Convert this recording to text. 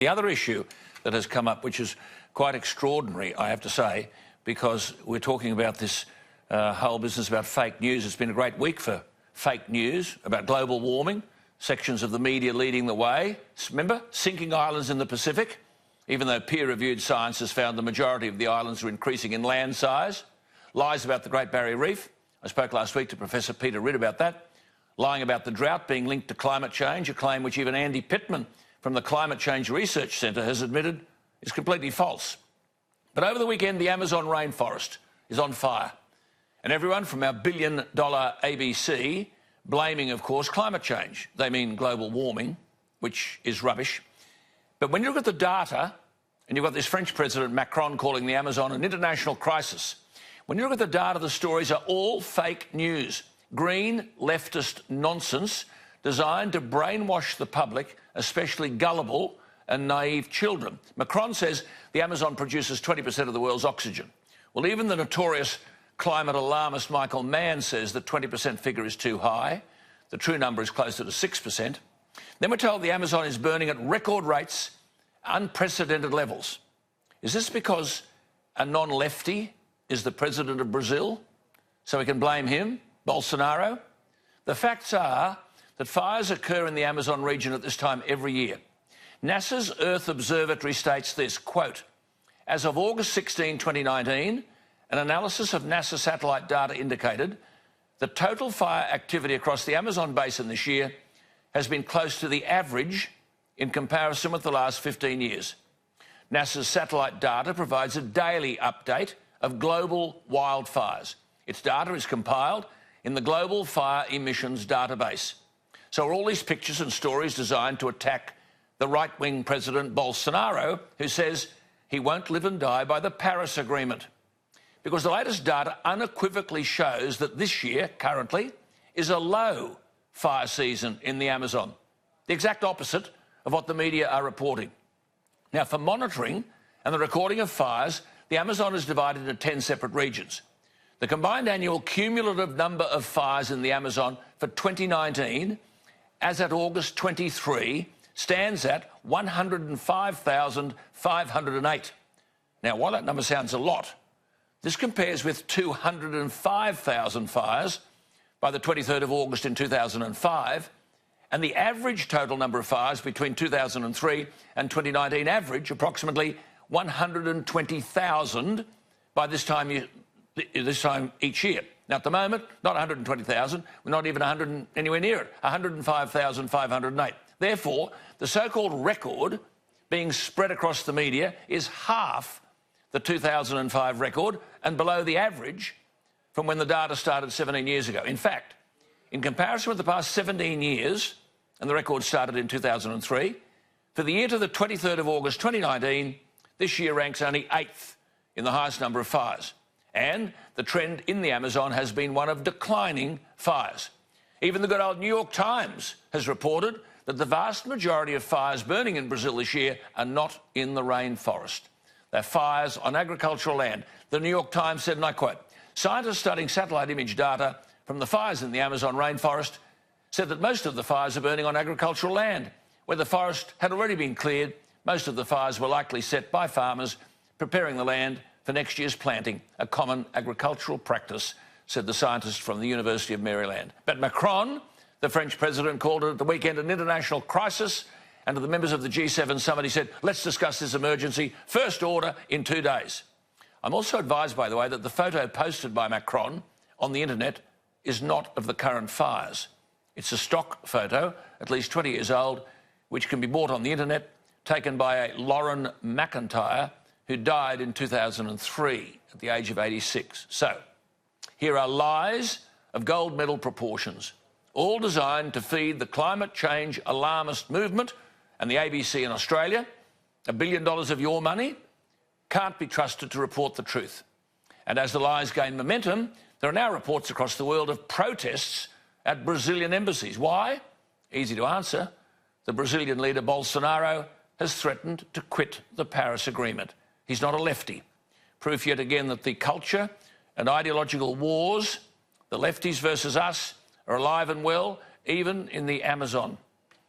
The other issue that has come up, which is quite extraordinary, I have to say, because we're talking about this whole business about fake news. It's been a great week for fake news about global warming, sections of the media leading the way. Remember, sinking islands in the Pacific, even though peer-reviewed science has found the majority of the islands are increasing in land size. Lies about the Great Barrier Reef. I spoke last week to Professor Peter Ridd about that. Lying about the drought being linked to climate change, a claim which even Andy Pittman from the Climate Change Research Centre has admitted is completely false. But over the weekend, the Amazon rainforest is on fire. And everyone from our billion-dollar ABC blaming, of course, climate change. They mean global warming, which is rubbish. But when you look at the data, and you've got this French President Macron calling the Amazon an international crisis, when you look at the data, the stories are all fake news, green leftist nonsense designed to brainwash the public, especially gullible and naive children. Macron says the Amazon produces 20% of the world's oxygen. Well, even the notorious climate alarmist Michael Mann says that 20% figure is too high. The true number is closer to 6%. Then we're told the Amazon is burning at record rates, unprecedented levels. Is this because a non-lefty is the president of Brazil, so we can blame him, Bolsonaro? The facts are that fires occur in the Amazon region at this time every year. NASA's Earth Observatory states this, quote, as of August 16, 2019, an analysis of NASA satellite data indicated the total fire activity across the Amazon basin this year has been close to the average in comparison with the last 15 years. NASA's satellite data provides a daily update of global wildfires. Its data is compiled in the Global Fire Emissions Database. So are all these pictures and stories designed to attack the right-wing President Bolsonaro, who says he won't live and die by the Paris Agreement? Because the latest data unequivocally shows that this year, currently, is a low fire season in the Amazon. The exact opposite of what the media are reporting. Now, for monitoring and the recording of fires, the Amazon is divided into 10 separate regions. The combined annual cumulative number of fires in the Amazon for 2019, as at August 23, stands at 105,508. Now, while that number sounds a lot, this compares with 205,000 fires by the 23rd of August in 2005, and the average total number of fires between 2003 and 2019 average approximately 120,000 by this time each year. Now, at the moment, not 120,000, we're not even anywhere near it, 105,508. Therefore, the so-called record being spread across the media is half the 2005 record and below the average from when the data started 17 years ago. In fact, in comparison with the past 17 years, and the record started in 2003, for the year to the 23rd of August 2019, this year ranks only 8th in the highest number of fires. And the trend in the Amazon has been one of declining fires. Even the good old New York Times has reported that the vast majority of fires burning in Brazil this year are not in the rainforest. They're fires on agricultural land. The New York Times said, and I quote, scientists studying satellite image data from the fires in the Amazon rainforest said that most of the fires are burning on agricultural land. Where the forest had already been cleared, most of the fires were likely set by farmers preparing the land for next year's planting, a common agricultural practice, said the scientist from the University of Maryland. But Macron, the French president, called it at the weekend an international crisis, and to the members of the G7 summit, he said, let's discuss this emergency, first order in 2 days. I'm also advised, by the way, that the photo posted by Macron on the internet is not of the current fires. It's a stock photo, at least 20 years old, which can be bought on the internet, taken by a Lauren McIntyre, who died in 2003 at the age of 86. So, here are lies of gold medal proportions, all designed to feed the climate change alarmist movement and the ABC in Australia. $1 billion of your money can't be trusted to report the truth. And as the lies gain momentum, there are now reports across the world of protests at Brazilian embassies. Why? Easy to answer. The Brazilian leader Bolsonaro has threatened to quit the Paris Agreement. He's not a lefty. Proof yet again that the culture and ideological wars, the lefties versus us, are alive and well, even in the Amazon.